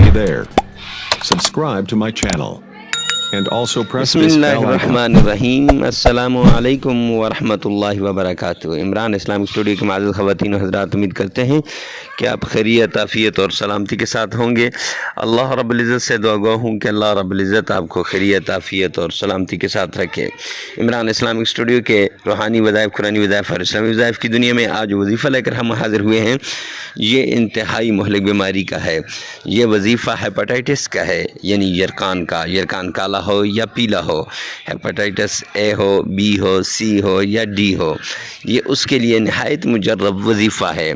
Hey there. Subscribe to my channel. And also press this bell icon. बिस्मिल्लाहिर्रहमानिर्रहीम। अस्सलामु अलैकुम वरहमतुल्लाहि वबरकातुहू। इमरान इस्लामिक स्टूडियो के माज़िज़ ख़वातीन और हज़रात, उम्मीद करते हैं कि आप खैरियत, आफ़ियत और सलामती के साथ होंगे। अल्लाह रब्बुल इज़्ज़त से दुआ गो हूँ कि अल्लाह रब्बुल इज़्ज़त आपको खैरियत, आफ़ियत और सलामती के साथ रखे। इमरान इस्लामिक स्टूडियो के रूहानी वज़ाइफ़, कुरानी वज़ाइफ़ और इस्लामी वज़ाइफ़ की दुनिया में आज वजीफ़ा लेकर हम हाज़िर हुए हैं। ये इंतहाई मुहलिक बीमारी का है। ये वजीफ़ा हेपेटाइटिस का है, यानी यरकान का। यरकान काला हो या पीला हो, हेपेटाइटिस ए हो, बी हो, सी हो या डी हो, ये उसके लिए नहायत मुजर्रब वजीफ़ा है।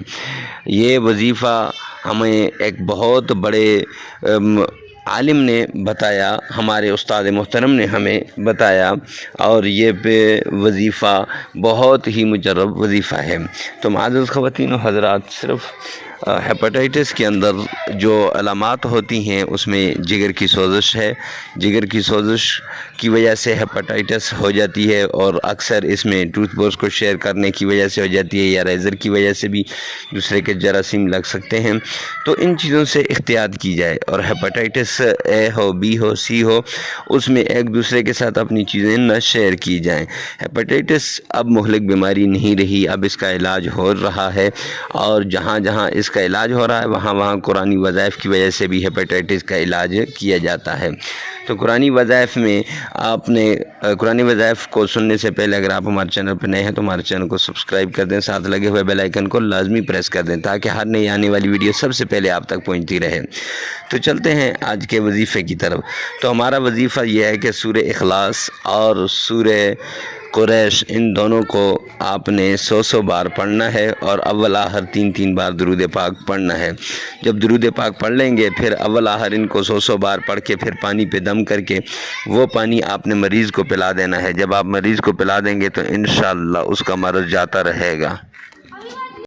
ये वजीफ़ा हमें एक बहुत बड़े आलिम ने बताया, हमारे उस्ताद मोहतरम ने हमें बताया, और ये वजीफ़ा बहुत ही मुजर्रब वजीफ़ा है। तो माज़ूज़ ख़वातीन और हज़रात, सिर्फ़ हेपेटाइटिस के अंदर जो अलामात होती हैं उसमें जिगर की सोजिश है। जिगर की सोजिश की वजह से हेपेटाइटिस हो जाती है, और अक्सर इसमें टूथब्रश को शेयर करने की वजह से हो जाती है, या रेज़र की वजह से भी दूसरे के जरासीम लग सकते हैं। तो इन चीज़ों से एहतियात की जाए, और हेपेटाइटिस ए हो, बी हो, सी हो, उसमें एक दूसरे के साथ अपनी चीज़ें न शेयर की जाएं। हेपेटाइटिस अब मुहलिक बीमारी नहीं रही, अब इसका इलाज हो रहा है, और जहाँ जहाँ इसका इलाज हो रहा है वहाँ वहाँ कुरानी वज़ाइफ़ की वजह से भी हेपेटाइटिस का इलाज किया जाता है। तो कुरानी वज़ाइफ़ में आपने कुरानी वज़ाइफ़ को सुनने से पहले अगर आप हमारे चैनल पर नए हैं तो हमारे चैनल को सब्सक्राइब कर दें, साथ लगे हुए बेल आइकन को लाजमी प्रेस कर दें, ताकि हर नई आने वाली वीडियो सबसे पहले आप तक पहुंचती रहे। तो चलते हैं आज के वजीफ़े की तरफ। तो हमारा वजीफ़ा यह है कि सूरह इखलास और सूरह कुरैश, इन दोनों को आपने 100 बार पढ़ना है, और अव्वल आहर 3 बार दुरूद पाक पढ़ना है। जब दुरूद पाक पढ़ लेंगे, फिर अव्वल आहर इनको 100 बार पढ़ के फिर पानी पे दम करके वो पानी आपने मरीज़ को पिला देना है। जब आप मरीज़ को पिला देंगे तो इंशाअल्लाह उसका मर्ज़ जाता रहेगा।